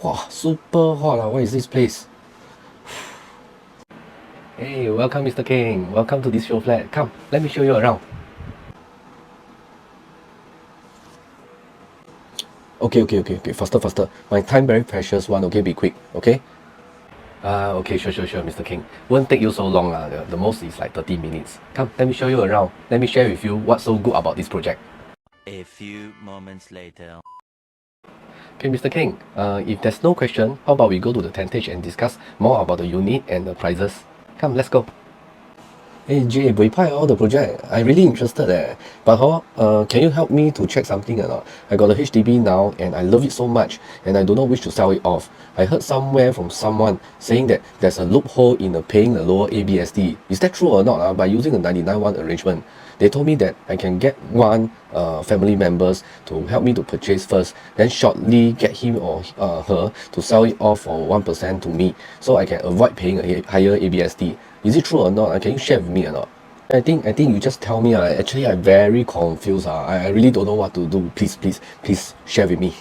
Wow, super hot. What is this place? Hey, welcome Mr. King. Welcome to this show flat. Come, let me show you around. Okay. Faster. My time very precious one. Okay, be quick. Okay. Okay, sure, Mr. King. Won't take you so long. The most is like 30 minutes. Come, let me show you around. Let me share with you what's so good about this project. A few moments later. Okay, Mr. King, if there's no question, how about we go to the tentage and discuss more about the unit and the prices? Come, let's go. Hey Jay, buay pai the project. I really interested But can you help me to check something or not? I got a HDB now and I love it so much and I do not wish to sell it off. I heard somewhere from someone saying that there's a loophole in paying the lower ABSD. Is that true or not? By using a 99-1 arrangement. They told me that I can get one family members to help me to purchase first, then shortly get him or her to sell it off for 1% to me, so I can avoid paying a higher ABSD. Is it true or not? Can you share with me or not? I think you just tell me. Actually, I'm very confused. I really don't know what to do. Please share with me.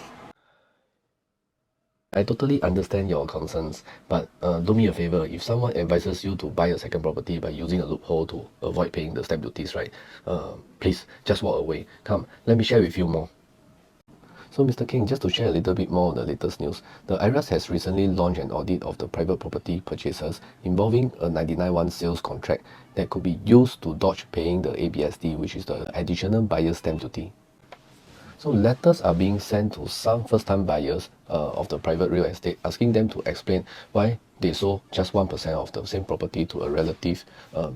I totally understand your concerns, but do me a favor. If someone advises you to buy a second property by using a loophole to avoid paying the stamp duties, right? Please just walk away. Come, let me share with you more. So Mr. King, just to share a little bit more on the latest news, the IRAS has recently launched an audit of the private property purchases involving a 99-1 sales contract that could be used to dodge paying the ABSD, which is the additional buyer's stamp duty. So letters are being sent to some first-time buyers of the private real estate, asking them to explain why they sold just 1% of the same property to a relative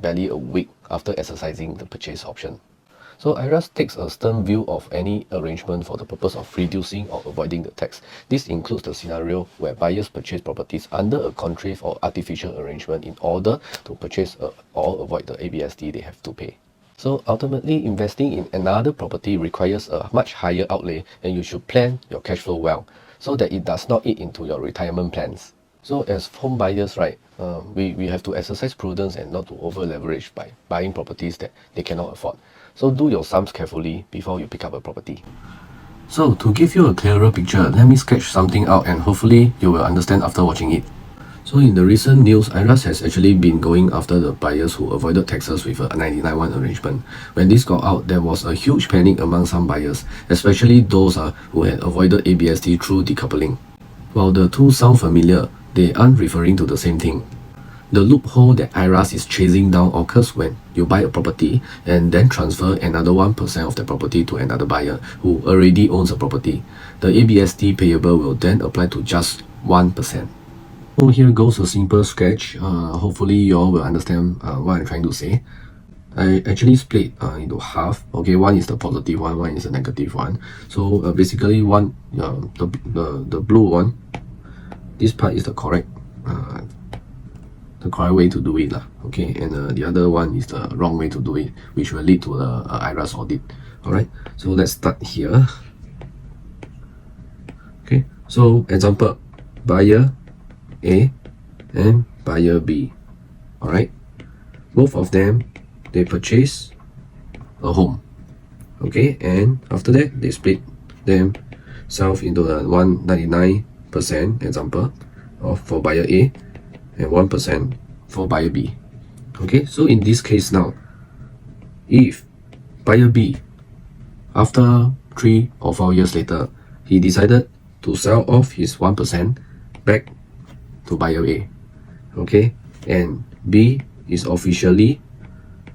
barely a week after exercising the purchase option. So IRAS takes a stern view of any arrangement for the purpose of reducing or avoiding the tax. This includes the scenario where buyers purchase properties under a contract or artificial arrangement in order to purchase or avoid the ABSD they have to pay. So ultimately, investing in another property requires a much higher outlay, and you should plan your cash flow well so that it does not eat into your retirement plans. So as home buyers, right, we have to exercise prudence and not to over leverage by buying properties that they cannot afford. So do your sums carefully before you pick up a property. So to give you a clearer picture, let me sketch something out and hopefully you will understand after watching it. So in the recent news, IRAS has actually been going after the buyers who avoided taxes with a 99-1 arrangement. When this got out, there was a huge panic among some buyers, especially those who had avoided ABSD through decoupling. While the two sound familiar, they aren't referring to the same thing. The loophole that IRAS is chasing down occurs when you buy a property and then transfer another 1% of the property to another buyer who already owns a property. The ABSD payable will then apply to just 1%. So here goes a simple sketch. Hopefully you all will understand what I'm trying to say. I actually split into half. Okay, one is the positive one is the negative one. So basically the blue one, this part is the correct way to do it okay, and the other one is the wrong way to do it, which will lead to the IRAS audit. Alright, so let's start here. Okay, so example, buyer A and buyer B. Alright, both of them, they purchase a home. Okay, and after that they split themselves into the 199% example for buyer A and 1% for buyer B. Okay, so in this case now, if buyer B, after 3 or 4 years later, he decided to sell off his 1% back to buyer A, okay, and B is officially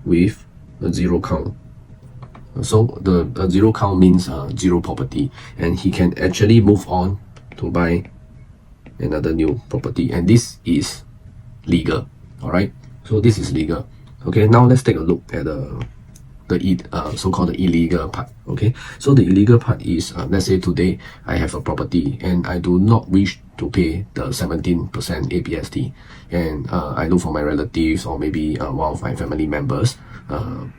with a zero count. So the zero count means zero property, and he can actually move on to buy another new property, and this is legal. Alright, so this is legal. Okay, now let's take a look at the so-called the illegal part. Okay, so the illegal part is let's say today I have a property and I do not wish to pay the 17% ABSD, and I look for my relatives or maybe one of my family members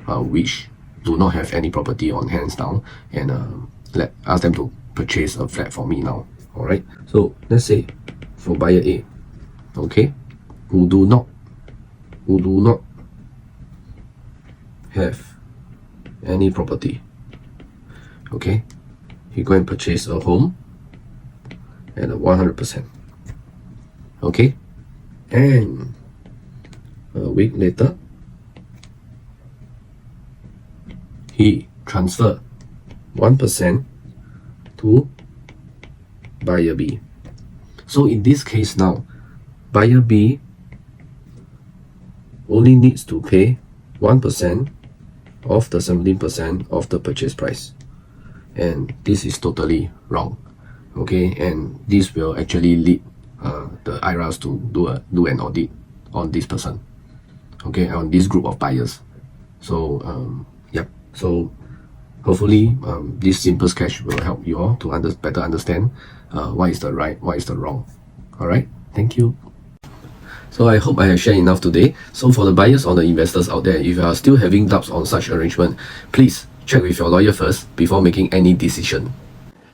which do not have any property on hands now, and ask them to purchase a flat for me now. Alright, so let's say for buyer A, okay, who do not have any property. Okay, he go and purchase a home, at 100%. Okay, and a week later, he transferred 1% to buyer B. So in this case now, buyer B only needs to pay 1% of the 17% of the purchase price. And this is totally wrong. Okay, and this will actually lead the IRAs to do an audit on this person. Okay, on this group of buyers. So yeah, so hopefully this simple sketch will help you all to better understand what is the right, what is the wrong. All right, thank you. So I hope I have shared enough today. So for the buyers or the investors out there, if you are still having doubts on such arrangement, please check with your lawyer first before making any decision.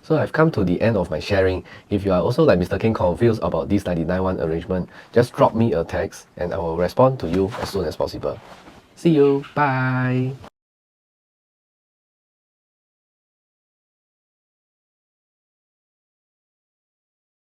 So I've come to the end of my sharing. If you are also like Mr. King confused about this 99-1 arrangement, just drop me a text and I will respond to you as soon as possible. See you. Bye.